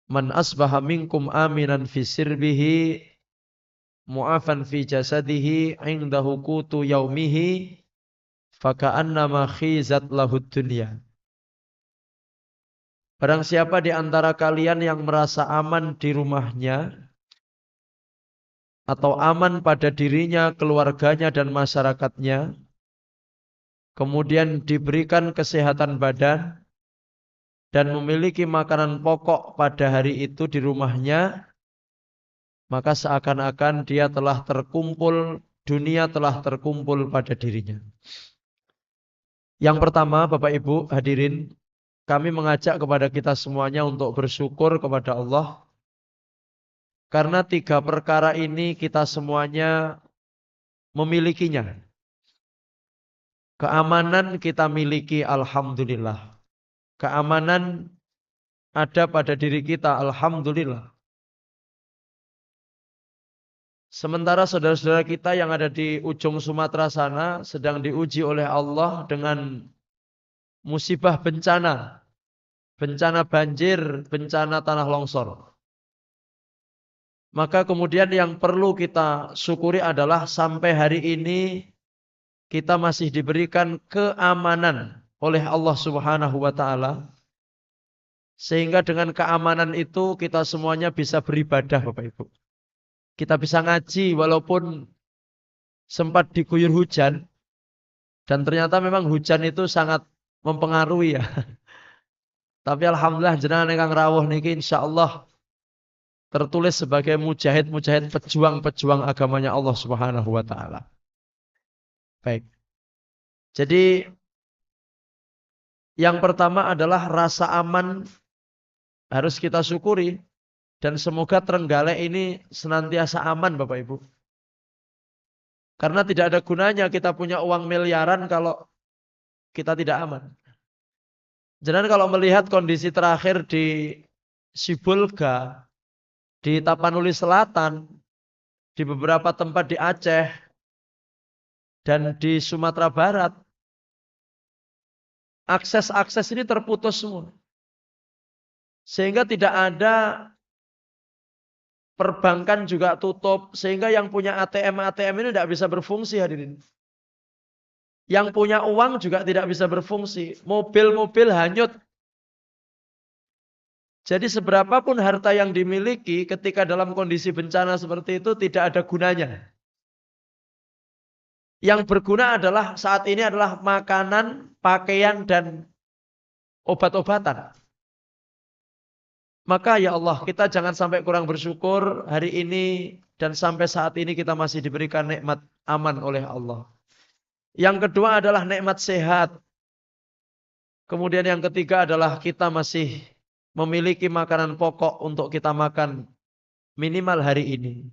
Man asbaha minkum aminan fi sirbihi mu'afan fi jasadihi indahu qutu yaumihi faka'annama khizat lahud dunya. Barang siapa di antara kalian yang merasa aman di rumahnya atau aman pada dirinya, keluarganya dan masyarakatnya, kemudian diberikan kesehatan badan dan memiliki makanan pokok pada hari itu di rumahnya, maka seakan-akan dia telah terkumpul, dunia telah terkumpul pada dirinya. Yang pertama, Bapak Ibu hadirin, kami mengajak kepada kita semuanya untuk bersyukur kepada Allah. Karena 3 perkara ini kita semuanya memilikinya. Keamanan kita miliki, alhamdulillah. Keamanan ada pada diri kita, alhamdulillah. Sementara saudara-saudara kita yang ada di ujung Sumatera sana sedang diuji oleh Allah dengan musibah bencana. Bencana banjir, bencana tanah longsor. Maka kemudian yang perlu kita syukuri adalah sampai hari ini kita masih diberikan keamanan oleh Allah Subhanahu wa taala. Sehingga dengan keamanan itu kita semuanya bisa beribadah Bapak Ibu. Kita bisa ngaji walaupun sempat diguyur hujan. Dan ternyata memang hujan itu sangat mempengaruhi ya. Tapi alhamdulillah jenengan ingkang rawuh niki insyaallah tertulis sebagai mujahid-mujahid pejuang-pejuang agamanya Allah Subhanahu wa taala. Baik. Jadi yang pertama adalah rasa aman harus kita syukuri dan semoga Trenggalek ini senantiasa aman Bapak Ibu. Karena tidak ada gunanya kita punya uang miliaran kalau kita tidak aman. Jangan kalau melihat kondisi terakhir di Sibolga, di Tapanuli Selatan, di beberapa tempat di Aceh, dan di Sumatera Barat, akses-akses ini terputus semua. Sehingga tidak ada, perbankan juga tutup, sehingga yang punya ATM ini tidak bisa berfungsi hadirin. Yang punya uang juga tidak bisa berfungsi. Mobil-mobil hanyut. Jadi seberapapun harta yang dimiliki ketika dalam kondisi bencana seperti itu tidak ada gunanya. Yang berguna adalah saat ini adalah makanan, pakaian, dan obat-obatan. Maka ya Allah, kita jangan sampai kurang bersyukur hari ini dan sampai saat ini kita masih diberikan nikmat aman oleh Allah. Yang kedua adalah nikmat sehat. Kemudian yang ketiga adalah kita masih memiliki makanan pokok untuk kita makan minimal hari ini.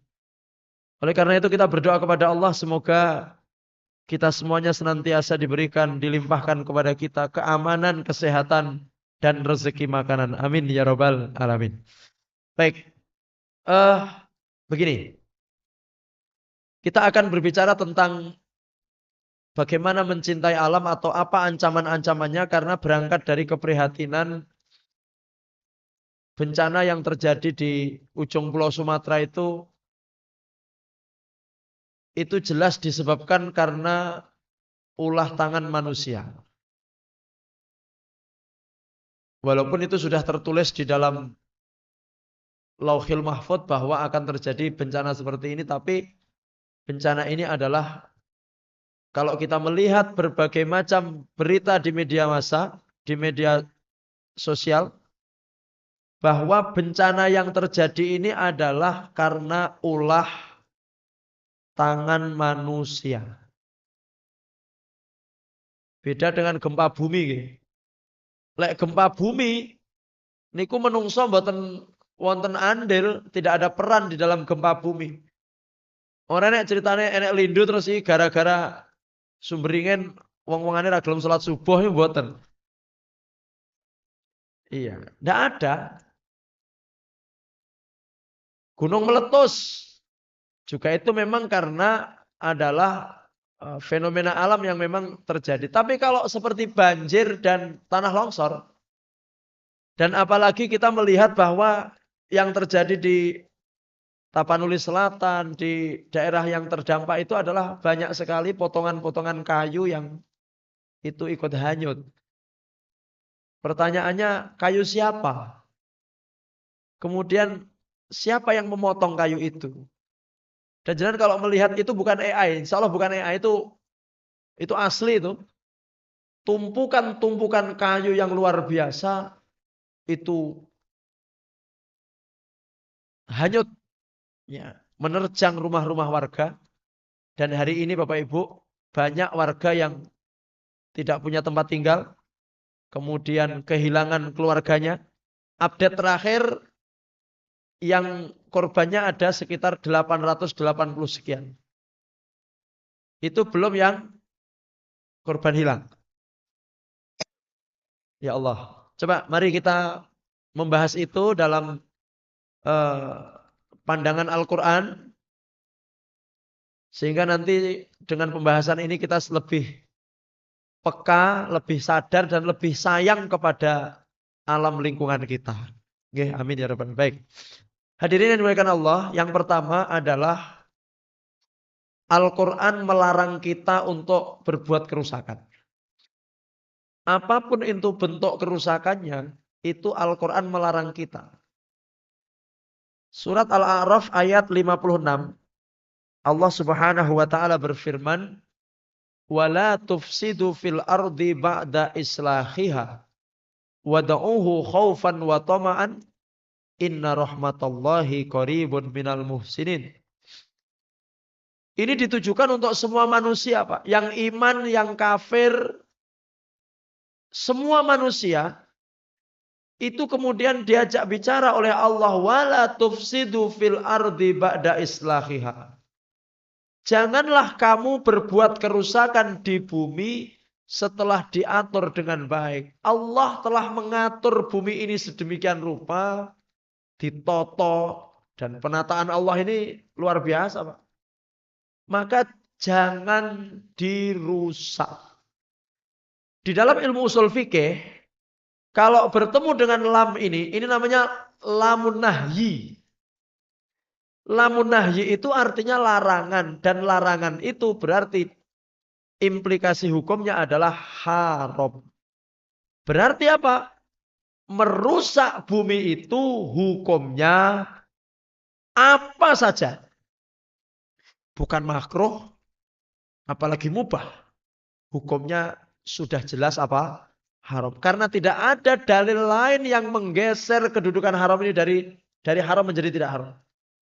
Oleh karena itu kita berdoa kepada Allah semoga kita semuanya senantiasa diberikan, dilimpahkan kepada kita keamanan, kesehatan, dan rezeki makanan. Amin ya rabbal alamin. Baik, begini. Kita akan berbicara tentang bagaimana mencintai alam atau apa ancaman-ancamannya karena berangkat dari keprihatinan bencana yang terjadi di ujung Pulau Sumatera itu jelas disebabkan karena ulah tangan manusia. Walaupun itu sudah tertulis di dalam Lauhil Mahfuz bahwa akan terjadi bencana seperti ini, tapi bencana ini adalah kalau kita melihat berbagai macam berita di media massa, di media sosial, bahwa bencana yang terjadi ini adalah karena ulah tangan manusia. Beda dengan gempa bumi. Lek gempa bumi, niku menungso mboten wonten andil, tidak ada peran di dalam gempa bumi. Orang nek ceritanya enek lindu terus iki gara-gara Sumberingin wong-wongane ra gelem salat subuh ya mboten. Iya, ndak ada. Gunung meletus juga itu memang karena adalah fenomena alam yang memang terjadi. Tapi kalau seperti banjir dan tanah longsor, dan apalagi kita melihat bahwa yang terjadi di Tapanuli Selatan, di daerah yang terdampak itu adalah banyak sekali potongan-potongan kayu yang itu ikut hanyut. Pertanyaannya, kayu siapa? Kemudian siapa yang memotong kayu itu? Dan jangan kalau melihat itu bukan AI, insya Allah bukan AI, itu asli itu. Tumpukan-tumpukan kayu yang luar biasa itu hanyut, ya, menerjang rumah-rumah warga. Dan hari ini Bapak Ibu, banyak warga yang tidak punya tempat tinggal, kemudian kehilangan keluarganya. Update terakhir yang korbannya ada sekitar 880 sekian. Itu belum yang korban hilang. Ya Allah. Coba mari kita membahas itu dalam eh, pandangan Al-Quran. Sehingga nanti dengan pembahasan ini kita lebih peka, lebih sadar dan lebih sayang kepada alam lingkungan kita. Oke, amin ya rabbal alamin. Baik. Hadirin yang dimuliakan Allah, yang pertama adalah Al-Quran melarang kita untuk berbuat kerusakan. Apapun itu bentuk kerusakannya, itu Al-Quran melarang kita. Surat Al-A'raf ayat 56, Allah Subhanahu wa taala berfirman, "Wala tufsidu fil ardi ba'da islahiha wad'uhu khaufan wa tama'an inna rahmatallahi qaribun minal muhsinin." Ini ditujukan untuk semua manusia, Pak. Yang iman, yang kafir, semua manusia itu kemudian diajak bicara oleh Allah, wala tufsidu fil ardi ba'da islahiha. Janganlah kamu berbuat kerusakan di bumi setelah diatur dengan baik. Allah telah mengatur bumi ini sedemikian rupa, ditoto, dan penataan Allah ini luar biasa, Pak. Maka jangan dirusak. Di dalam ilmu usul fikih, kalau bertemu dengan lam ini namanya lamun nahyi. Lamun nahyi itu artinya larangan. Dan larangan itu berarti implikasi hukumnya adalah haram. Berarti apa? Merusak bumi itu hukumnya apa saja. Bukan makruh, apalagi mubah. Hukumnya sudah jelas apa? Haram. Karena tidak ada dalil lain yang menggeser kedudukan haram ini dari haram menjadi tidak haram.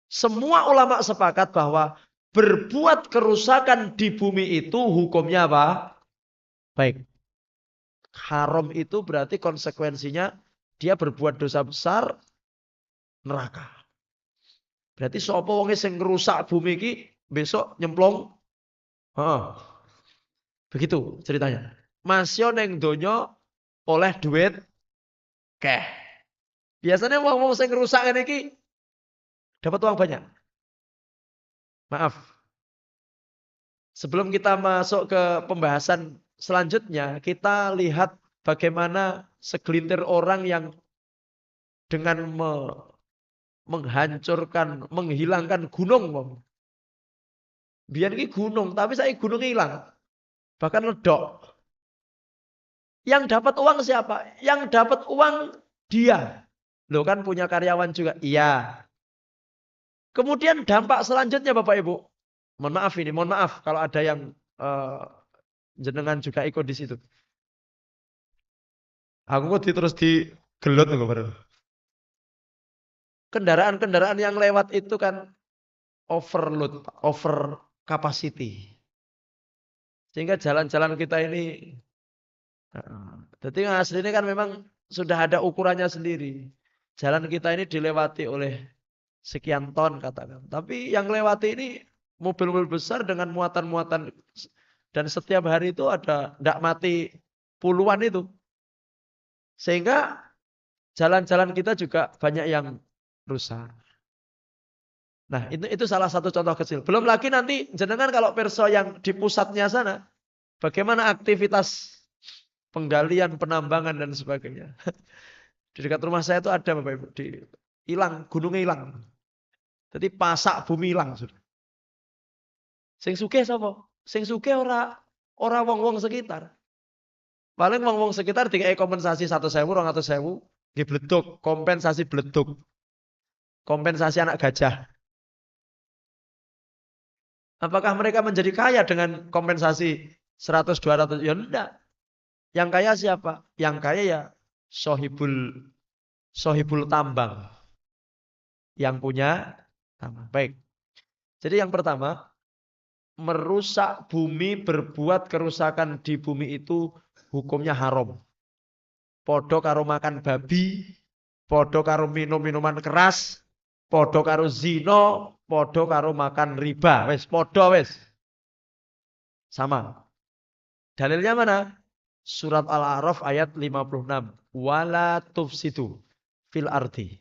Semua ulama sepakat bahwa berbuat kerusakan di bumi itu hukumnya apa? Baik. Haram itu berarti konsekuensinya dia berbuat dosa besar, neraka. Berarti sapa wonge sing ngrusak bumi iki besok nyemplung. Heeh. Begitu ceritanya. Masya neng donya oleh duit keh. Biasanya wong-wong sing ngrusak ngene iki dapat uang banyak. Maaf. Sebelum kita masuk ke pembahasan selanjutnya, kita lihat bagaimana segelintir orang yang dengan menghancurkan, menghilangkan gunung. Biar ini gunung, tapi saya gunung hilang. Bahkan ledok. Yang dapat uang siapa? Yang dapat uang dia. Loh kan punya karyawan juga. Iya. Kemudian dampak selanjutnya Bapak Ibu. Mohon maaf kalau ada yang jenengan juga ikut di situ. Aku kok terus digelut baru. Kendaraan-kendaraan yang lewat itu kan overload, over capacity. Sehingga jalan-jalan kita ini, jadi aslinya kan memang sudah ada ukurannya sendiri. Jalan kita ini dilewati oleh sekian ton katakan. Tapi yang lewati ini mobil-mobil besar dengan muatan-muatan. Dan setiap hari itu ada, tidak mati puluhan itu. Sehingga jalan-jalan kita juga banyak yang rusak. Nah, itu salah satu contoh kecil. Belum lagi nanti jenengan kalau perso yang di pusatnya sana, bagaimana aktivitas penggalian, penambangan dan sebagainya. Di dekat rumah saya itu ada Bapak Ibu, hilang, gunungnya hilang. Jadi pasak bumi hilang. Sing sugih sapa? Sing sugih ora wong-wong sekitar. Paling wong-wong sekitar dikai kompensasi 100.000, 200.000, nggih bleduk, kompensasi bleduk. Kompensasi anak gajah. Apakah mereka menjadi kaya dengan kompensasi 100, 200? Ya enggak. Yang kaya siapa? Yang kaya ya sohibul tambang. Yang punya tambang. Baik. Jadi yang pertama, merusak bumi, berbuat kerusakan di bumi itu hukumnya haram. Podo karo makan babi, podo karo minum minuman keras, podo karo zino, podo karo makan riba. Wes, podo wes. Sama. Dalilnya mana? Surat Al-A'raf ayat 56. Wala tufsidu fil ardi.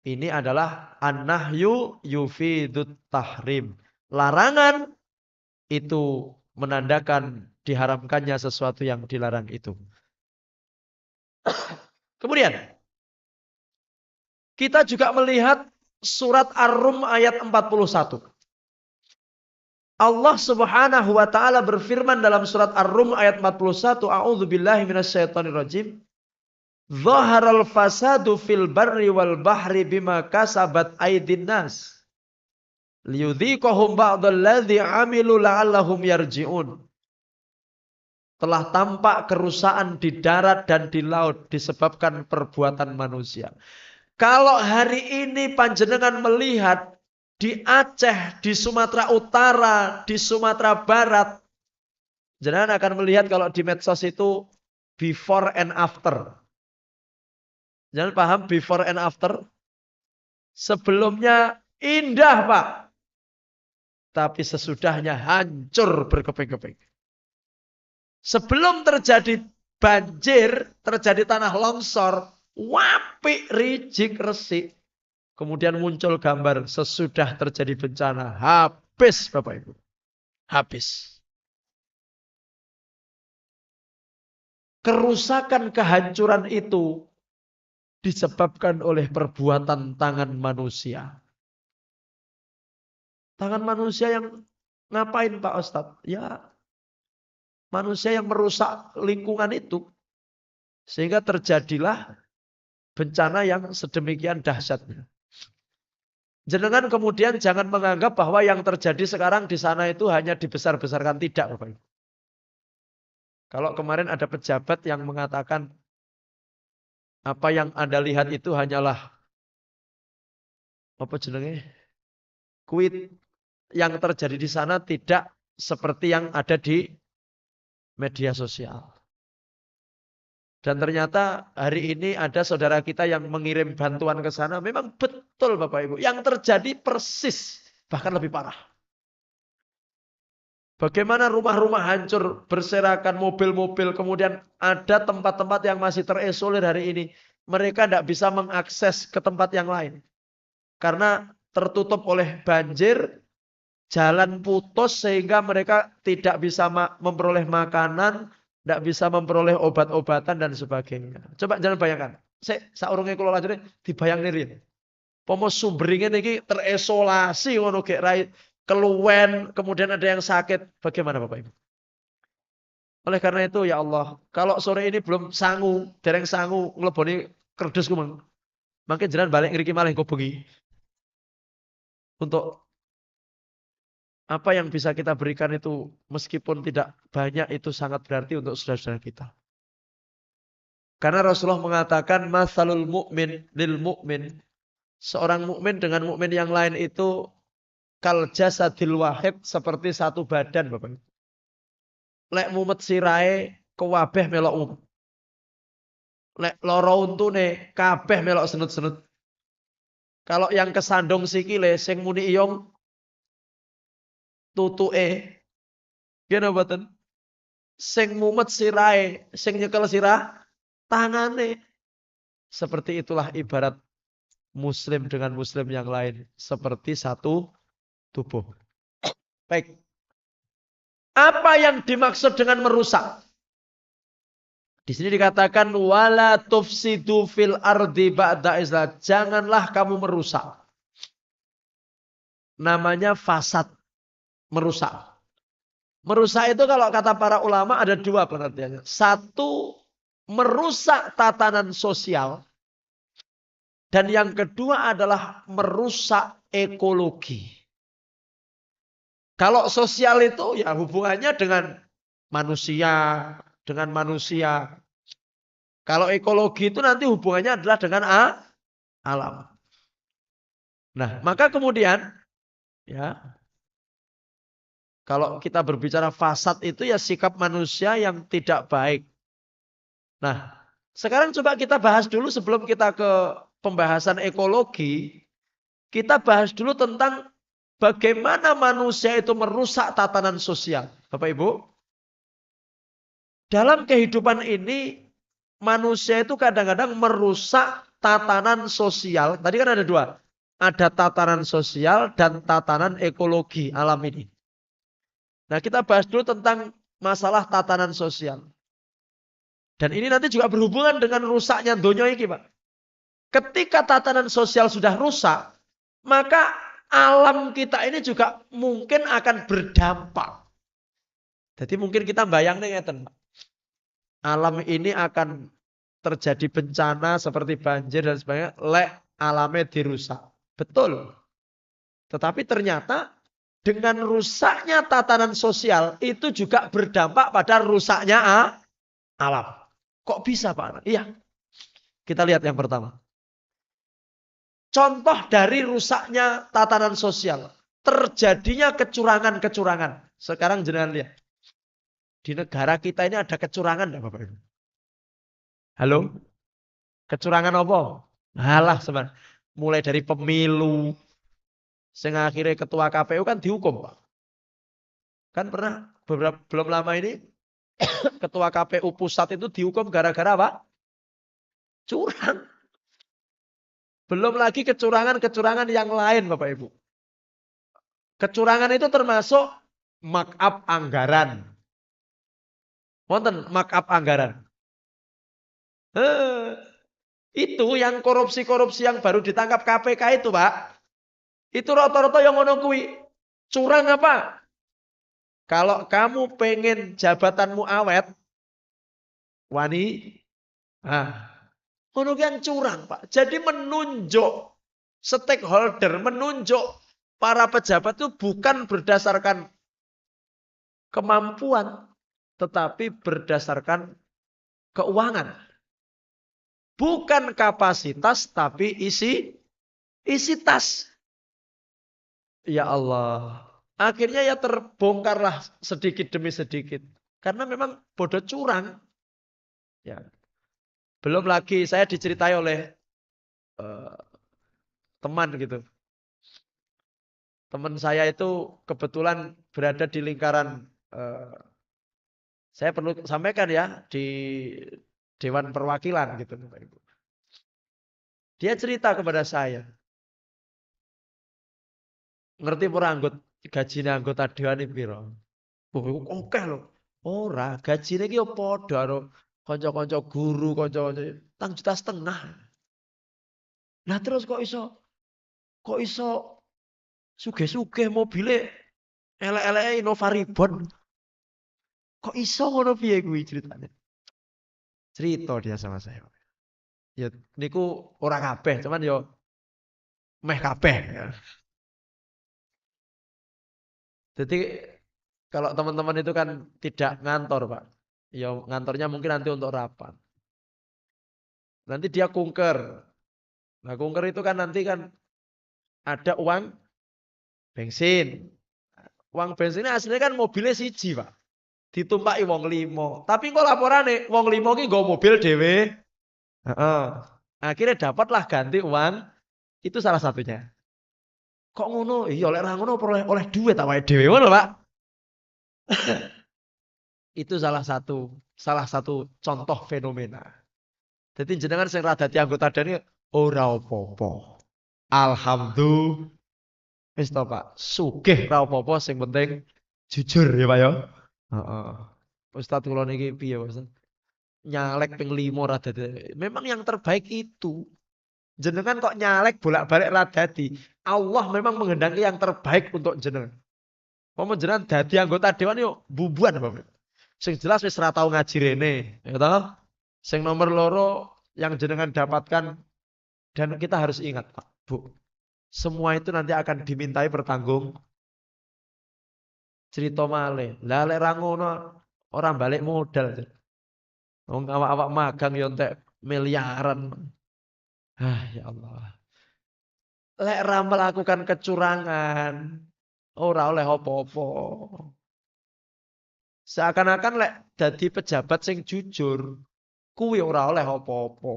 Ini adalah an-nahyu yufidut tahrim. Larangan itu menandakan diharamkannya sesuatu yang dilarang itu. Kemudian kita juga melihat surat Ar-Rum ayat 41. Allah Subhanahu wa taala berfirman dalam surat Ar-Rum ayat 41, a'udzubillahi minasyaitonirrajim. Dhaharal fasadu fil barri wal bahri bima kasabat aydin nas. Liyudhiqahum ba'dalladzi 'amilu la'allahum yarji'un. Telah tampak kerusakan di darat dan di laut disebabkan perbuatan manusia. Kalau hari ini panjenengan melihat di Aceh, di Sumatera Utara, di Sumatera Barat, jenengan akan melihat kalau di medsos itu before and after. Jangan paham before and after? Sebelumnya indah, Pak. Tapi sesudahnya hancur berkeping-keping. Sebelum terjadi banjir, terjadi tanah longsor, wapik, rijik, resik. Kemudian muncul gambar sesudah terjadi bencana. Habis Bapak Ibu. Habis. Kerusakan, kehancuran itu disebabkan oleh perbuatan tangan manusia. Tangan manusia yang ngapain Pak Ustadz? Ya, manusia yang merusak lingkungan itu. Sehingga terjadilah bencana yang sedemikian dahsyatnya. Jenengan kemudian jangan menganggap bahwa yang terjadi sekarang di sana itu hanya dibesar-besarkan. Tidak, Bapak Ibu. Kalau kemarin ada pejabat yang mengatakan apa yang Anda lihat itu hanyalah apa jenenge? Kuit yang terjadi di sana tidak seperti yang ada di media sosial. Dan ternyata hari ini ada saudara kita yang mengirim bantuan ke sana. Memang betul Bapak Ibu. Yang terjadi persis. Bahkan lebih parah. Bagaimana rumah-rumah hancur, berserakan mobil-mobil. Kemudian ada tempat-tempat yang masih terisolir hari ini. Mereka tidak bisa mengakses ke tempat yang lain. Karena tertutup oleh banjir. Jalan putus sehingga mereka tidak bisa memperoleh makanan. Tidak bisa memperoleh obat-obatan dan sebagainya. Coba jangan bayangkan. Saurunge kula lajeng dibayang nirin. Pomo sumberinge niki terisolasi ngono gek rai keluwen, kemudian ada yang sakit. Bagaimana Bapak Ibu? Oleh karena itu ya Allah, kalau sore ini belum sangu, dereng sangu ngleboni kerdus kumeng. Mangke jenengan balik ngriki malih engko bengi. Untuk apa yang bisa kita berikan itu meskipun tidak banyak itu sangat berarti untuk saudara-saudara kita. Karena Rasulullah mengatakan masalul mu'min lil mu'min. Seorang mukmin dengan mukmin yang lain itu kal jasadil wahid, seperti satu badan, Bapak. Lek mumet sirahe kewabeh melok mumet. Lek loro untune kabeh melok senut-senut. Kalau yang kesandung sikile sing muni iyong tutuke gene mboten. Sing mumet sirahe, sing nyekel sirah tangane. Seperti itulah ibarat muslim dengan muslim yang lain, seperti satu tubuh. Baik. Apa yang dimaksud dengan merusak? Di sini dikatakan wala tufsidu fil ardi ba'da islah. Janganlah kamu merusak. Namanya fasad, merusak. Merusak itu kalau kata para ulama ada dua pengertiannya. Satu, merusak tatanan sosial. Dan yang kedua adalah merusak ekologi. Kalau sosial itu ya hubungannya dengan manusia. Kalau ekologi itu nanti hubungannya adalah dengan alam. Nah, maka kemudian ya kalau kita berbicara fasad itu ya sikap manusia yang tidak baik. Nah, sekarang coba kita bahas dulu sebelum kita ke pembahasan ekologi. Kita bahas dulu tentang bagaimana manusia itu merusak tatanan sosial. Bapak Ibu, dalam kehidupan ini manusia itu kadang-kadang merusak tatanan sosial. Tadi kan ada dua. Ada tatanan sosial dan tatanan ekologi alam ini. Nah, kita bahas dulu tentang masalah tatanan sosial. Dan ini nanti juga berhubungan dengan rusaknya donya ini, Pak. Ketika tatanan sosial sudah rusak, maka alam kita ini juga mungkin akan berdampak. Jadi mungkin kita bayangin ngeten, Pak. Alam ini akan terjadi bencana seperti banjir dan sebagainya, lek alamnya dirusak. Betul. Tetapi ternyata dengan rusaknya tatanan sosial itu juga berdampak pada rusaknya alam. Kok bisa Pak? Iya. Kita lihat yang pertama. Contoh dari rusaknya tatanan sosial. Terjadinya kecurangan-kecurangan. Sekarang jenengan lihat. Di negara kita ini ada kecurangan enggak Bapak Ibu? Halo? Kecurangan apa? Halah sebenarnya. Mulai dari pemilu. Sehingga akhirnya ketua KPU kan dihukum Pak. Kan pernah belum lama ini ketua KPU pusat itu dihukum gara-gara apa? Curang. Belum lagi kecurangan-kecurangan yang lain Bapak Ibu. Kecurangan itu termasuk markup anggaran. Wonten markup anggaran. Itu yang korupsi-korupsi yang baru ditangkap KPK itu Pak. Itu rata-rata yang ngono kuwi. Curang apa? Kalau kamu pengen jabatanmu awet, wani, ngono yang curang Pak. Jadi menunjuk stakeholder, menunjuk para pejabat itu bukan berdasarkan kemampuan, tetapi berdasarkan keuangan. Bukan kapasitas, tapi isi tas. Ya Allah. Akhirnya ya terbongkarlah sedikit demi sedikit. Karena memang bodoh curang. Ya. Belum lagi saya diceritai oleh teman gitu. Teman saya itu kebetulan berada di lingkaran, saya perlu sampaikan ya, di Dewan Perwakilan gitu Bapak Ibu. Dia cerita kepada saya. Ngerti pura gajinya anggota dewan iki piro? Oke lho. Ora, gajine iki yo padha karo kanca-kanca guru, kanca-kanca 1,5 juta. Nah terus kok iso sugih-sugih mobile elek-eleke Innova Reborn. Kok iso ngono piye kuwi ceritanya? Cerita dia sama saya. Ya niku ora kabeh, cuman yo meh kabeh ya. Jadi kalau teman-teman itu kan tidak ngantor, Pak. Ya ngantornya mungkin nanti untuk rapat. Nanti dia kunker. Nah, kunker itu kan nanti kan ada uang bensin. Uang bensinnya aslinya kan mobilnya siji, Pak. Ditumpaki wong limo. Tapi kok laporane wong limo ki nggo mobil dhewe. Heeh. Akhirnya dapatlah ganti uang. Itu salah satunya. Kok ngono? Iya oleh ra ngono oleh duit awake dhewe ngono, Pak. Itu salah satu contoh fenomena. Jadi jenengan sing ra dadi anggota DAN ora apa-apa. Alhamdulillah. Wis to, Pak. Sugih ra apa-apa sing penting jujur ya, Pak ya. Heeh. Ustaz kula niki piye, Ustaz? nyalek ping 5 ra dadi. Memang yang terbaik itu. Jenengan kok nyalek bolak-balik ra dadi. Allah memang menghendaki yang terbaik untuk jenengan. Mau jenengan dadi anggota dewan yo bubuan Bapak. Sing jelas wis ra tau ngaji rene, ya toh? Sing nomor loro yang jenengan dapatkan dan kita harus ingat, Pak, Bu. Semua itu nanti akan dimintai pertanggung cerita malih. Lah lek ra ngono orang balik modal. Wong awak-awak magang yo entek miliaran. Ah, ya Allah. Lek ra melakukan kecurangan, ora oleh apa-apa. Seakan-akan lek dadi pejabat sing jujur, kuwi ora oleh apa-apa,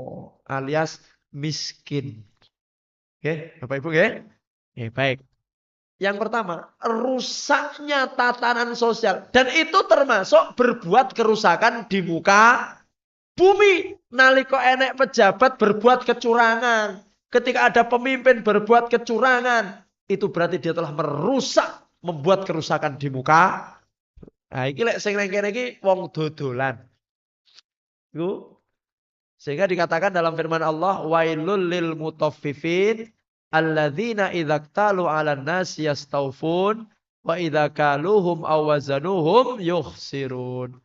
alias miskin. Oke, Bapak Ibu nggih? Oke, baik. Yang pertama, rusaknya tatanan sosial dan itu termasuk berbuat kerusakan di muka bumi. Nalika enek pejabat berbuat kecurangan, ketika ada pemimpin berbuat kecurangan, itu berarti dia telah merusak, membuat kerusakan di muka. Nah, iki lek sing nang kene iki wong dodolan. Iku sehingga dikatakan dalam firman Allah, wailul lil mutaffifin alladzina idza qtalu 'alan nasi yastaufun wa idza kaluhum aw wazanuhum yukhsirun.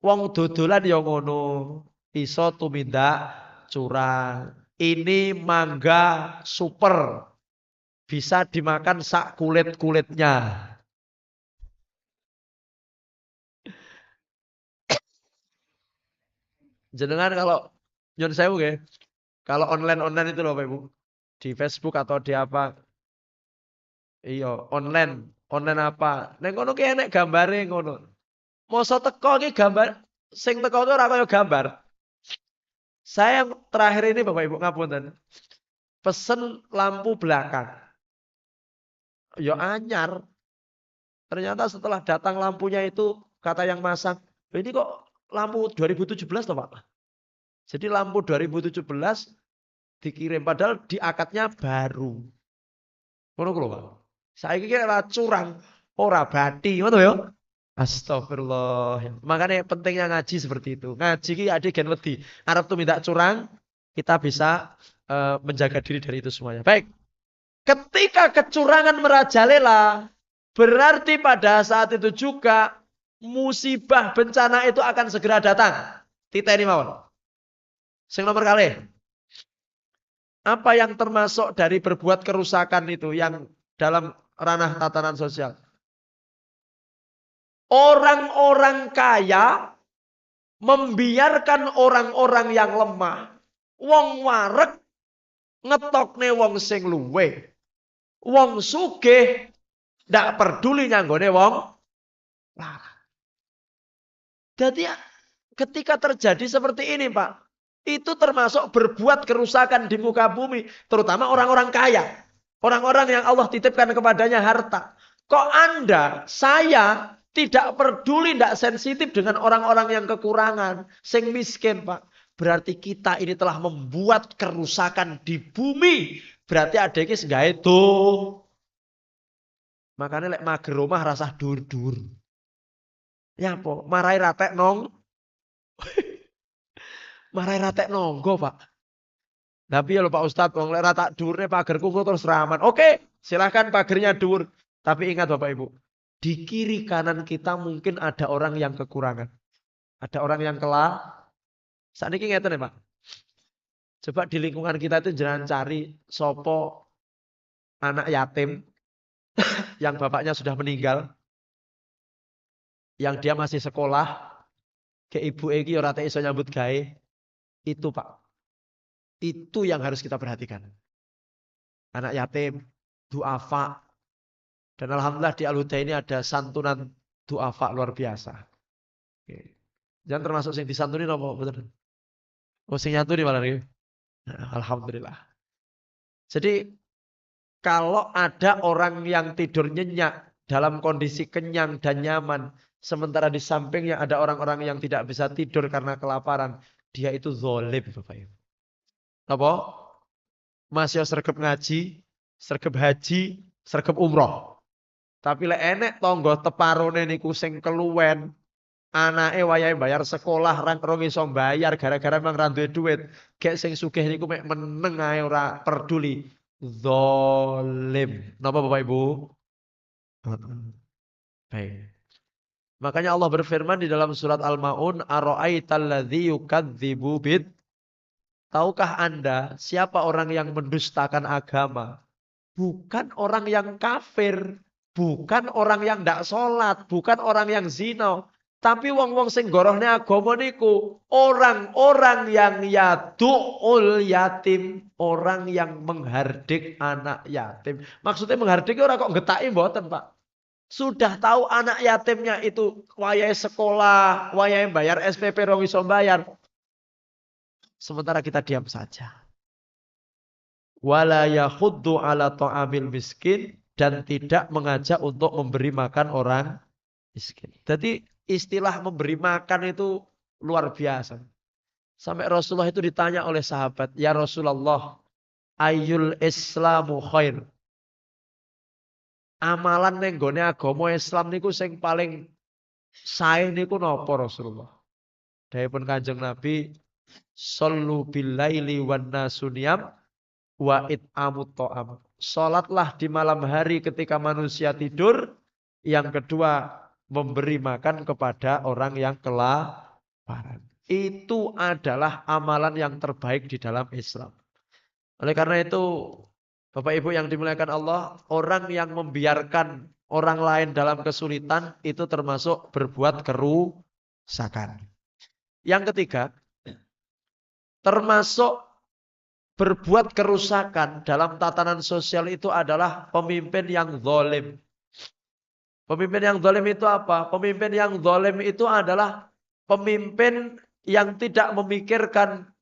Wong dodolan ya ngono, iso tumindak curang. Ini mangga super, bisa dimakan sak kulit-kulitnya. Jenengan kalau nyon sewu nggih, kalau online-online itu loh Bapak Ibu, di Facebook atau di apa, iya, online, online apa? Neng kono ki enek gambare ngono. Mosok teko ki gambar sing teko itu ora kaya gambar. Saya yang terakhir ini Bapak Ibu ngapunten, pesen lampu belakang. Ya anyar. Ternyata setelah datang lampunya itu kata yang masang, ini kok lampu 2017 toh Pak? Jadi lampu 2017 dikirim padahal di akadnya baru. Ngono ku lho, Pak. Saiki ki ora curang, ora bati, ngono ya. Astagfirullah. Makanya pentingnya ngaji seperti itu. Ngaji ki ade gen wedi. Arep tuh minta curang, kita bisa menjaga diri dari itu semuanya. Baik. Ketika kecurangan merajalela, berarti pada saat itu juga musibah bencana itu akan segera datang. Tita ini mawon. Sing nomor kali. Apa yang termasuk dari berbuat kerusakan itu yang dalam ranah tatanan sosial? Orang-orang kaya membiarkan orang-orang yang lemah. Wong warek ngetokne wong sing luwe. Wong sugih ndak peduli nyanggone wong larang. Jadi ketika terjadi seperti ini Pak, itu termasuk berbuat kerusakan di muka bumi. Terutama orang-orang kaya. Orang-orang yang Allah titipkan kepadanya harta. Kok Anda, saya tidak peduli, tidak sensitif dengan orang-orang yang kekurangan. Sing miskin Pak. Berarti kita ini telah membuat kerusakan di bumi. Berarti ada yang nggak itu. Makanya lek mager rumah rasa dur-dur. Ya apa? Marai ratek nong. Marai ratek nonggo Pak. Tapi ya lho Pak Ustadz, wong lek tak dhuwurne pagerku terus raman. Oke, silahkan pagernya dhuwur. Tapi ingat Bapak Ibu, di kiri kanan kita mungkin ada orang yang kekurangan. Ada orang yang Saat ini ngeten ya Pak. Coba di lingkungan kita itu jangan cari sopo anak yatim yang bapaknya sudah meninggal, yang dia masih sekolah, ke ibu iki ora tau iso nyambut gawe. Itu Pak. Itu yang harus kita perhatikan. Anak yatim, duafa. Dan alhamdulillah di Al-Huda ini ada santunan duafa luar biasa. Oke. Jangan termasuk yang disantuni apa betul. Oh sing nyantuni malah nih. Alhamdulillah. Jadi kalau ada orang yang tidur nyenyak dalam kondisi kenyang dan nyaman, sementara di sampingnya ada orang-orang yang tidak bisa tidur karena kelaparan, dia itu zalim Bapak Ibu. Apa? Masih sregep ngaji, sregep haji, sregep umroh. Tapi lek enek tonggo teparone niku sing keluwen, Anake wayahe bayar sekolah rong iso bayar gara-gara memang ra duwe duit. Gek sing sugih niku mek meneng ae ora peduli. Zalim. Napa Bapak Ibu? Heeh. Baik. Makanya Allah berfirman di dalam surat Al-Maun, "Ara'aital ladzi yukadzibu bid." Tahukah Anda siapa orang yang mendustakan agama? Bukan orang yang kafir, bukan orang yang tidak sholat, bukan orang yang zina. Tapi wong-wong sing gorohne agama niku orang-orang yang yadu'ul yatim, orang yang menghardik anak yatim. Maksudnya menghardik orang kok getaki mboten, Pak. Sudah tahu anak yatimnya itu wayahe sekolah, wayahe bayar SPP rong iso bayar. Sementara kita diam saja. Wala yakhuddu ala ta'amil miskin, dan tidak mengajak untuk memberi makan orang miskin. Jadi istilah memberi makan itu luar biasa. Sampai Rasulullah itu ditanya oleh sahabat, "Ya Rasulullah, ayyul islamu khair?" Amalan ning gone agama Islam niku sing paling sae niku napa Rasulullah? Dawuhipun Kanjeng Nabi, "Shallu bil laili wan nasu niyam wa it'amut ta'am." Salatlah di malam hari ketika manusia tidur. Yang kedua, memberi makan kepada orang yang kelaparan. Itu adalah amalan yang terbaik di dalam Islam. Oleh karena itu, Bapak Ibu yang dimuliakan Allah, orang yang membiarkan orang lain dalam kesulitan itu termasuk berbuat kerusakan. Yang ketiga, termasuk berbuat kerusakan dalam tatanan sosial itu adalah pemimpin yang zalim. Pemimpin yang zalim itu apa? Pemimpin yang zalim itu adalah pemimpin yang tidak memikirkan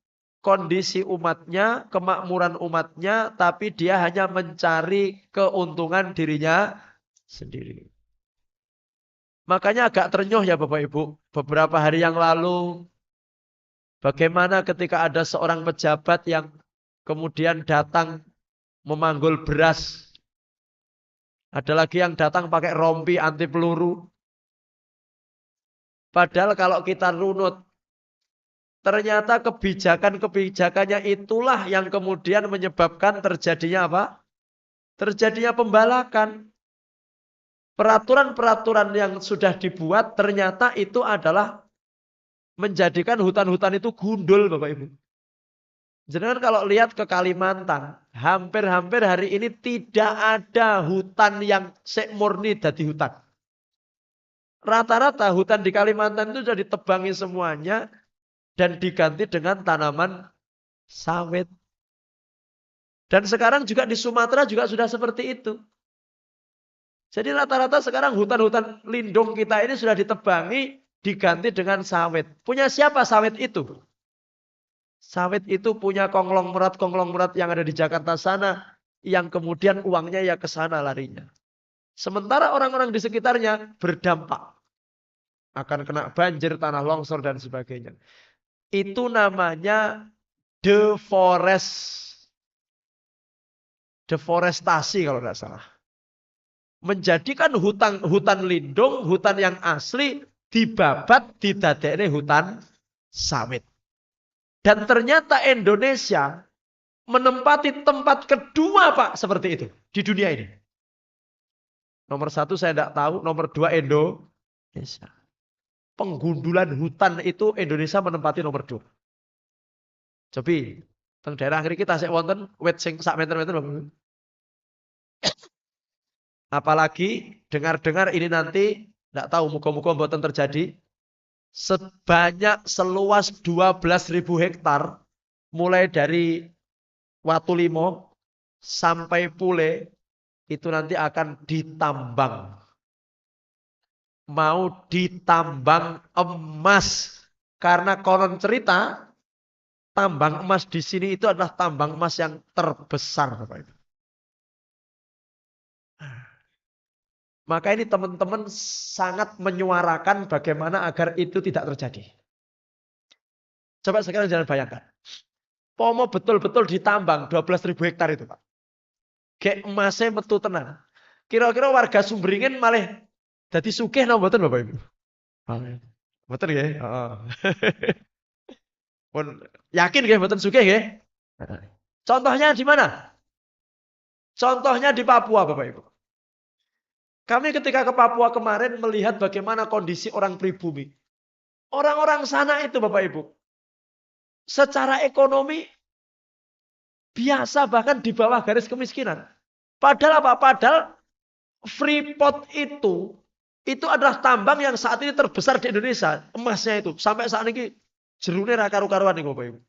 kondisi umatnya, kemakmuran umatnya, tapi dia hanya mencari keuntungan dirinya sendiri. Makanya agak ternyuh ya Bapak Ibu, beberapa hari yang lalu, bagaimana ketika ada seorang pejabat yang kemudian datang memanggul beras. Ada lagi yang datang pakai rompi anti peluru. Padahal kalau kita runut, ternyata kebijakan-kebijakannya itulah yang kemudian menyebabkan terjadinya apa? Terjadinya pembalakan. Peraturan-peraturan yang sudah dibuat ternyata itu adalah menjadikan hutan-hutan itu gundul Bapak Ibu. Jangan kalau lihat ke Kalimantan, hampir-hampir hari ini tidak ada hutan yang murni jadi hutan. Rata-rata hutan di Kalimantan itu sudah ditebangi semuanya dan diganti dengan tanaman sawit. Dan sekarang juga di Sumatera juga sudah seperti itu. Jadi rata-rata sekarang hutan-hutan lindung kita ini sudah ditebangi, diganti dengan sawit. Punya siapa sawit itu? Sawit itu punya konglomerat-konglomerat yang ada di Jakarta sana, yang kemudian uangnya ya ke sana larinya. Sementara orang-orang di sekitarnya berdampak. Akan kena banjir, tanah longsor, dan sebagainya. Itu namanya deforestasi kalau tidak salah. Menjadikan hutan lindung, hutan yang asli, dibabat, didadekne hutan sawit. Dan ternyata Indonesia menempati tempat kedua Pak seperti itu di dunia ini. Nomor satu saya tidak tahu, nomor dua Indonesia. Penggundulan hutan itu Indonesia menempati nomor dua. Cobi, teng daerah akhir kita sik wonten wit sing sak meter-meter. Apalagi dengar-dengar ini nanti tidak tahu muga-muga mboten terjadi. Seluas 12.000 hektar mulai dari Watulimo sampai Pule itu nanti akan ditambang. Mau ditambang emas karena konon cerita tambang emas di sini itu adalah tambang emas yang terbesar Bapak Ibu. Maka ini teman-teman sangat menyuarakan bagaimana agar itu tidak terjadi. Coba sekarang jangan bayangkan. Pomo betul-betul ditambang 12.000 hektar itu Pak. Kayak emasnya metu tenang. Kira-kira warga Sumberingin malah jadi sugih napa mboten Bapak Ibu? Betul nggih? Heeh. Pun yakin nggih mboten sugih nggih? Contohnya di mana? Contohnya di Papua, Bapak Ibu. Kami ketika ke Papua kemarin melihat bagaimana kondisi orang pribumi. Orang-orang sana itu Bapak Ibu, secara ekonomi biasa bahkan di bawah garis kemiskinan. Padahal apa? Padahal Freeport itu adalah tambang yang saat ini terbesar di Indonesia. Emasnya itu. Sampai saat ini jerune ra karu-karuan nih Bapak Ibu.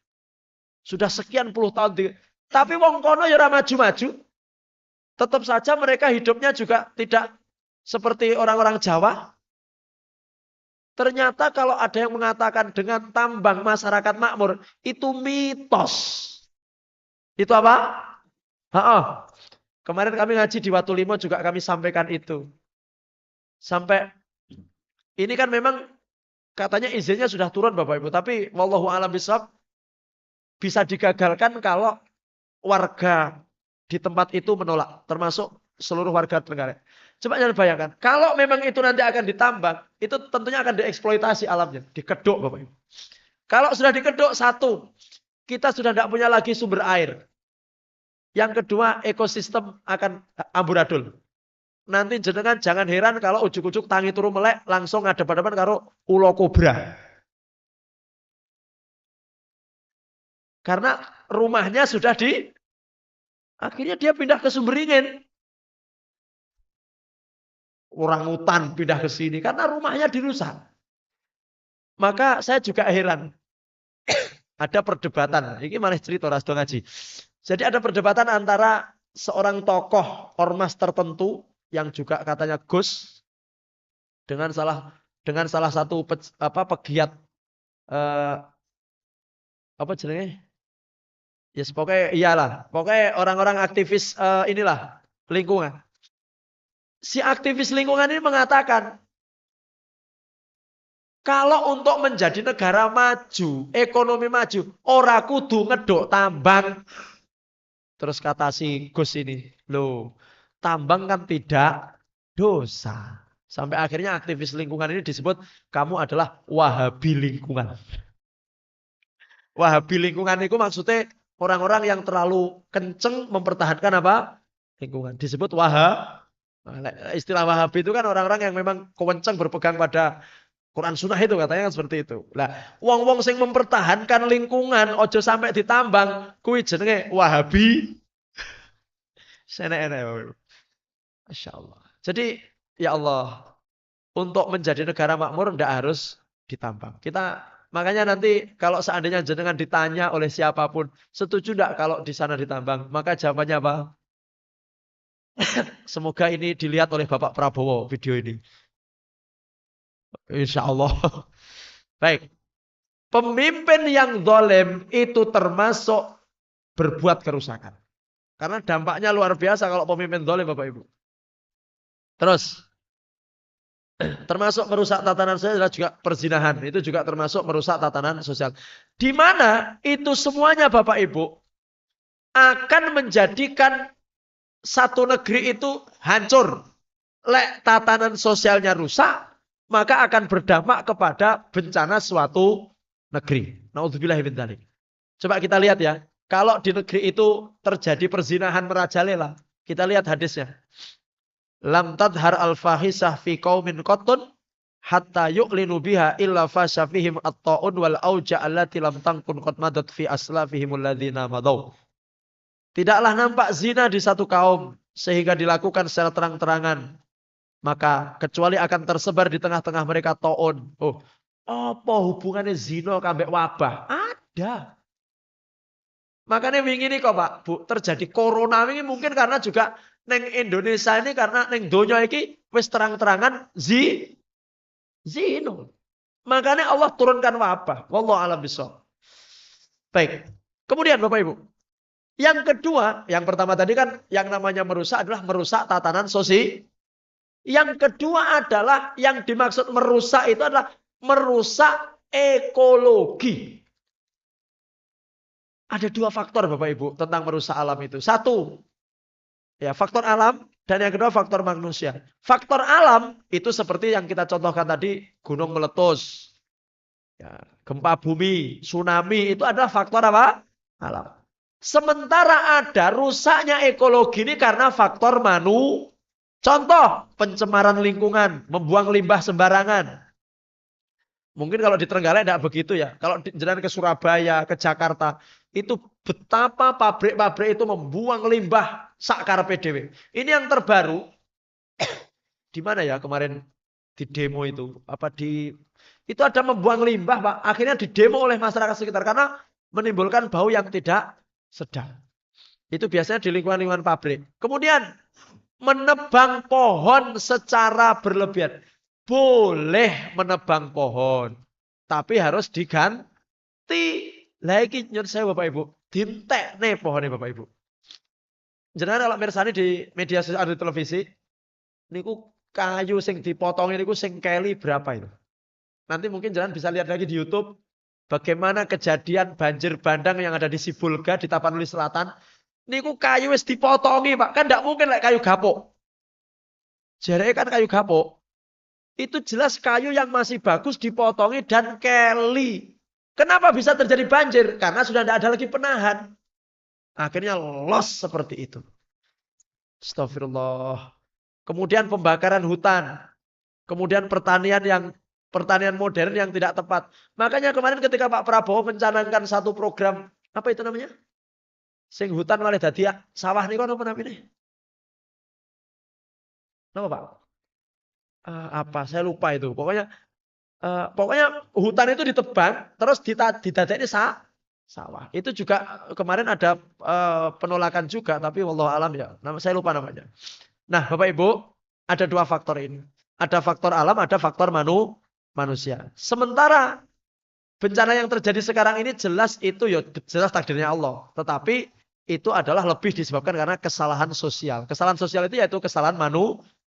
Sudah sekian puluh tahun. Tapi wong kono ya ora maju-maju. Tetap saja mereka hidupnya juga tidak seperti orang-orang Jawa. Ternyata kalau ada yang mengatakan dengan tambang masyarakat makmur, itu mitos. Itu apa? Ha-ha. Kemarin kami ngaji di Watulimo juga kami sampaikan itu. Sampai ini kan memang katanya izinnya sudah turun Bapak Ibu. Tapi wallahu a'lam bishawab bisa digagalkan kalau warga di tempat itu menolak. Termasuk seluruh warga Trenggalek. Coba jangan bayangkan. Kalau memang itu nanti akan ditambang. Itu tentunya akan dieksploitasi alamnya. Dikeduk Bapak Ibu. Kalau sudah dikeduk, satu. Kita sudah tidak punya lagi sumber air. Yang kedua, ekosistem akan amburadul. Nanti jenengan jangan heran kalau ujuk-ujuk tangi turu melek langsung ngadep-hadapan karo ulo kobra. Karena rumahnya sudah akhirnya dia pindah ke Sumberingin. Orang hutan pindah ke sini karena rumahnya dirusak. Maka saya juga heran. Ada perdebatan. Ini malah cerita Rasdo ngaji. Jadi ada perdebatan antara seorang tokoh ormas tertentu yang juga katanya Gus dengan salah satu pegiat apa jenenge? Yes, pokoknya iyalah. Pokoknya orang-orang aktivis inilah lingkungan. Si aktivis lingkungan ini mengatakan kalau untuk menjadi negara maju, ekonomi maju, ora kudu ngedok tambang. Terus kata si Gus ini, loh, tambang kan tidak dosa. Sampai akhirnya aktivis lingkungan ini disebut kamu adalah Wahabi lingkungan. Wahabi lingkungan itu maksudnya orang-orang yang terlalu kenceng mempertahankan apa? Lingkungan. Disebut Wahab. Istilah Wahabi itu kan orang-orang yang memang kenceng berpegang pada Quran Sunnah itu katanya kan seperti itu. Lah, wong-wong sing mempertahankan lingkungan ojo sampai ditambang, kuwi jenenge Wahabi. Senek-enek. Masya Allah. Jadi ya Allah, untuk menjadi negara makmur tidak harus ditambang. Makanya nanti kalau seandainya jenengan ditanya oleh siapapun, setuju tidak kalau di sana ditambang? Maka jawabannya apa? Semoga ini dilihat oleh Bapak Prabowo video ini. Insya Allah. Baik. Pemimpin yang zalim itu termasuk berbuat kerusakan. Karena dampaknya luar biasa kalau pemimpin zalim Bapak Ibu. Terus. Termasuk merusak tatanan sosial adalah juga perzinahan. Itu juga termasuk merusak tatanan sosial. Di mana itu semuanya Bapak Ibu akan menjadikan satu negeri itu hancur. Lek tatanan sosialnya rusak, maka akan berdampak kepada bencana suatu negeri. Naudzubillah min dzalik. Coba kita lihat ya. Kalau di negeri itu terjadi perzinahan merajalela, kita lihat hadisnya. Lam tadhar al-fahisah fi qaumin qattun hatta yu'linu biha illa fasha fihim at-ta'un wal auja allati lam tankun qad madat fi aslafihim alladhina madaw. Tidaklah nampak zina di satu kaum sehingga dilakukan secara terang-terangan, maka kecuali akan tersebar di tengah-tengah mereka ta'un. Oh, apa hubungannya zina kambek wabah? Ada. Makanya ini kok Pak, Bu, terjadi corona ini mungkin karena juga neng Indonesia ini karena neng donya ini wis terang-terangan zino. Makanya Allah turunkan wabah. Wallahu a'lam bishawab. Baik. Kemudian Bapak Ibu. Yang kedua, yang pertama tadi kan yang namanya merusak adalah merusak tatanan sosial. Yang kedua adalah yang dimaksud merusak itu adalah merusak ekologi. Ada dua faktor Bapak Ibu tentang merusak alam itu. Satu, ya faktor alam. Dan yang kedua faktor manusia. Faktor alam itu seperti yang kita contohkan tadi, gunung meletus. Ya, gempa bumi, tsunami itu adalah faktor apa? Alam. Sementara ada rusaknya ekologi ini karena faktor Contoh, pencemaran lingkungan, membuang limbah sembarangan. Mungkin kalau di Trenggalek tidak begitu ya. Kalau jalan ke Surabaya, ke Jakarta, itu betapa pabrik-pabrik itu membuang limbah sakar PDW. Ini yang terbaru, di mana ya kemarin di demo itu? Itu ada membuang limbah, Pak. Akhirnya didemo oleh masyarakat sekitar karena menimbulkan bau yang tidak sedap. Itu biasanya di lingkungan-lingkungan pabrik. Kemudian menebang pohon secara berlebihan. Boleh menebang pohon, tapi harus diganti. Lagi nyun saya Bapak Ibu, dintek nih pohonnya Bapak Ibu. Jangan kalau mirsani di media sosial di televisi, niku kayu sing dipotongin niku sing keli berapa itu? Nanti mungkin jangan bisa lihat lagi di YouTube bagaimana kejadian banjir bandang yang ada di Sibulga di Tapanuli Selatan. Niku kayu wis dipotongi, Pak. Kan tidak mungkin kayak kayu gapuk. Jareke kan kayu gapuk. Itu jelas kayu yang masih bagus dipotongi dan keli. Kenapa bisa terjadi banjir? Karena sudah tidak ada lagi penahan. Akhirnya los seperti itu. Astagfirullah. Kemudian pembakaran hutan. Kemudian pertanian modern yang tidak tepat. Makanya kemarin ketika Pak Prabowo mencanangkan satu program, apa itu namanya? Sing hutan malah dadi sawah nih apa namanya? Apa Pak? Apa? Saya lupa itu. Pokoknya hutan itu ditebang, terus didadekne sawah. Itu juga kemarin ada penolakan juga, tapi wallahu alam ya. Saya lupa namanya. Nah, Bapak Ibu, ada dua faktor ini. Ada faktor alam, ada faktor manusia. Sementara bencana yang terjadi sekarang ini jelas itu ya jelas takdirnya Allah. Tetapi itu adalah lebih disebabkan karena kesalahan sosial. Kesalahan sosial itu yaitu kesalahan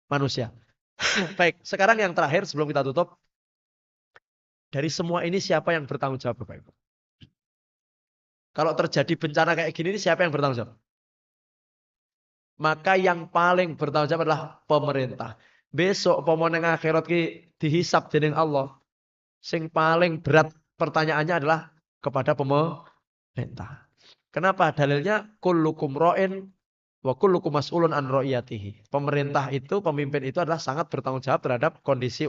manusia. Baik, sekarang yang terakhir sebelum kita tutup. Dari semua ini siapa yang bertanggung jawab Bapak Ibu? Kalau terjadi bencana kayak gini, siapa yang bertanggung jawab? Maka yang paling bertanggung jawab adalah pemerintah. Besok pemenang akhirat ki dihisab dening Allah. Sing paling berat pertanyaannya adalah kepada pemerintah. Kenapa? Dalilnya kullukum ra'in wa kullukum mas'ulun an ra'iyatihi. Pemerintah itu, pemimpin itu adalah sangat bertanggung jawab terhadap kondisi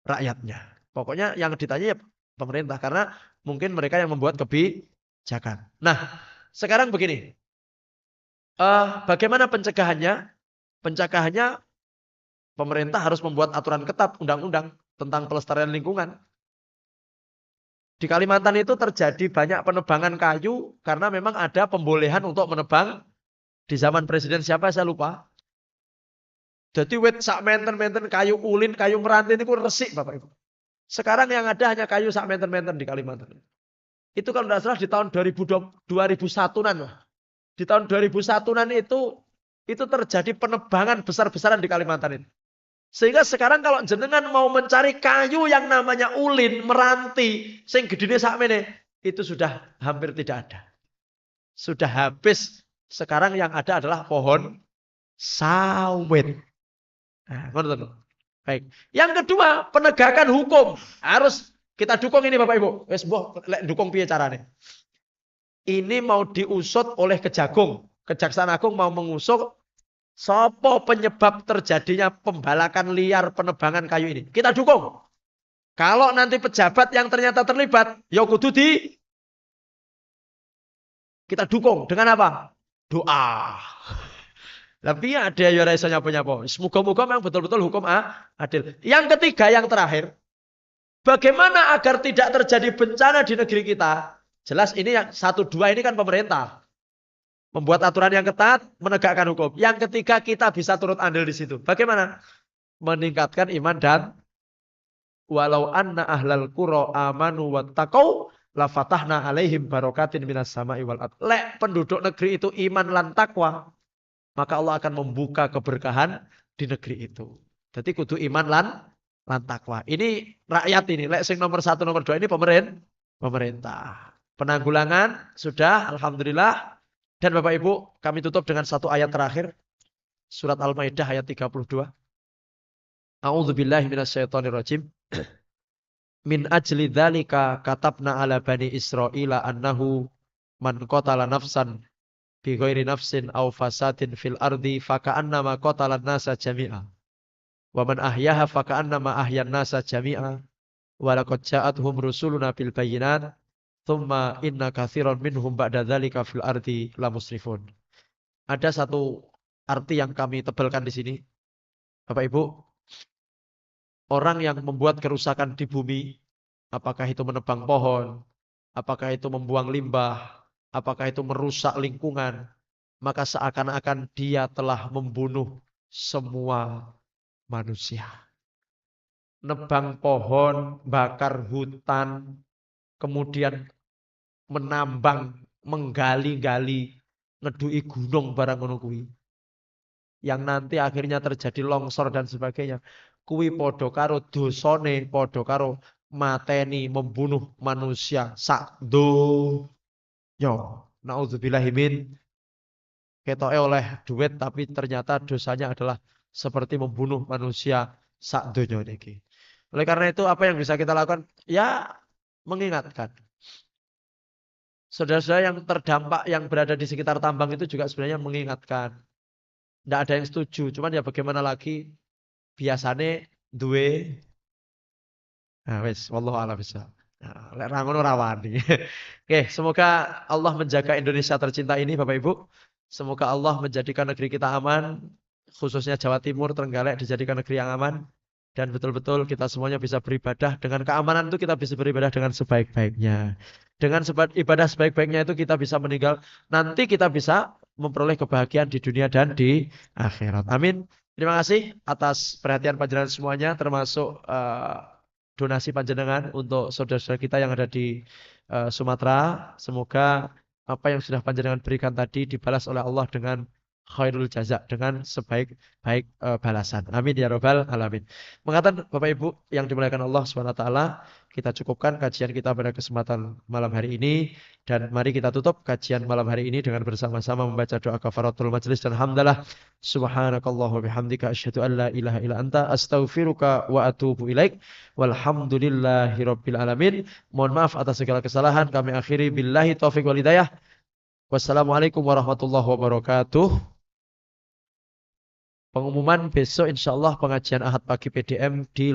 rakyatnya. Pokoknya yang ditanya ya pemerintah karena mungkin mereka yang membuat kebijakan. Nah, sekarang begini. Bagaimana pencegahannya? Pencegahannya pemerintah harus membuat aturan ketat undang-undang tentang pelestarian lingkungan. Di Kalimantan itu terjadi banyak penebangan kayu karena memang ada pembolehan untuk menebang di zaman presiden siapa saya lupa. Jadi wit sak menten-menten kayu ulin, kayu meranti itu resik Bapak Ibu. Sekarang yang ada hanya kayu sak menten-menten di Kalimantan. Itu kalau tidak salah di tahun 2001-an lah. Di tahun 2001-an itu terjadi penebangan besar-besaran di Kalimantan ini. Sehingga sekarang kalau jenengan mau mencari kayu yang namanya ulin, meranti, sing gedine sakmene, itu sudah hampir tidak ada. Sudah habis. Sekarang yang ada adalah pohon sawit. Nah, baik. Yang kedua, penegakan hukum. Harus kita dukung ini Bapak Ibu. Wes mbok lek dukung piye carane? Ini mau diusut oleh Kejagung. Kejaksaan Agung mau mengusut sopo penyebab terjadinya pembalakan liar penebangan kayu ini. Kita dukung. Kalau nanti pejabat yang ternyata terlibat, ya kudu kita dukung. Dengan apa? Doa. Tapi ada ya rasanya nyapa. Semoga-moga memang betul-betul hukum adil. Yang ketiga, yang terakhir. Bagaimana agar tidak terjadi bencana di negeri kita? Jelas ini yang satu dua ini kan pemerintah. Membuat aturan yang ketat, menegakkan hukum. Yang ketiga kita bisa turut andil di situ. Bagaimana? Meningkatkan iman dan walau anna ahlal qura amanu wattaqau la fatahna alaihim barakatin minas sama'i wal ardh. Lek penduduk negeri itu iman lan takwa, maka Allah akan membuka keberkahan di negeri itu. Jadi kudu iman lan takwa. Ini rakyat ini. Lek sing nomor 1 nomor 2 ini pemerintah. Penanggulangan sudah alhamdulillah. Dan Bapak Ibu, kami tutup dengan satu ayat terakhir. Surat Al-Maidah ayat 32. A'udzubillahi minasyaitonirrajim. Min ajli dzalika katabna ala bani Israila annahu man qatala nafsan bi ghairi nafsin aw fasadin fil ardi faka'annama qatala nasa jami'a wa man ahyaha faka'annama ahyan nasa jami'a wa laqad ja'atuhum rusuluna bil bayyinat thumma inna katsiran minhum ba'da dzalika fil ardi la musrifun. Ada satu arti yang kami tebalkan di sini, Bapak Ibu. Orang yang membuat kerusakan di bumi, apakah itu menebang pohon, apakah itu membuang limbah, apakah itu merusak lingkungan, maka seakan-akan dia telah membunuh semua manusia. Nebang pohon, bakar hutan, kemudian menambang, menggali-gali, ngedui gunung barang ngono kuwi. Yang nanti akhirnya terjadi longsor dan sebagainya. Kuwi podo karo dosone, podo karo mateni, membunuh manusia sak do. Yo, naudzubillahi min, ketoke oleh duit tapi ternyata dosanya adalah seperti membunuh manusia sak donya niki. Oleh karena itu apa yang bisa kita lakukan? Ya mengingatkan. Saudara-saudara yang terdampak yang berada di sekitar tambang itu juga sebenarnya mengingatkan. Tidak ada yang setuju, cuman ya bagaimana lagi biasane duwe nah wis wallahu a'lam bishawab. Nah, lek ra ngono ra wani. Oke, semoga Allah menjaga Indonesia tercinta ini Bapak Ibu. Semoga Allah menjadikan negeri kita aman, khususnya Jawa Timur, Trenggalek dijadikan negeri yang aman dan betul-betul kita semuanya bisa beribadah. Dengan keamanan itu kita bisa beribadah dengan sebaik-baiknya. Dengan ibadah sebaik-baiknya itu kita bisa meninggal, nanti kita bisa memperoleh kebahagiaan di dunia dan di akhirat. Amin. Terima kasih atas perhatian panjenengan semuanya, termasuk donasi panjenengan untuk saudara-saudara kita yang ada di Sumatera. Semoga apa yang sudah panjenengan berikan tadi dibalas oleh Allah dengan khairul jaza, dengan sebaik-baik balasan. Amin ya robbal alamin. Mengatakan Bapak Ibu yang dimuliakan Allah SWT, kita cukupkan kajian kita pada kesempatan malam hari ini. Dan mari kita tutup kajian malam hari ini dengan bersama-sama membaca doa kafaratul majelis dan hamdalah. Subhanakallah wa bihamdika asyhadu an la ilaha illa anta astaghfiruka wa atubu ilaik. Walhamdulillahi rabbil alamin. Mohon maaf atas segala kesalahan. Kami akhiri billahi taufiq wal hidayah. Wassalamualaikum warahmatullahi wabarakatuh. Pengumuman besok insya Allah pengajian Ahad pagi PDM di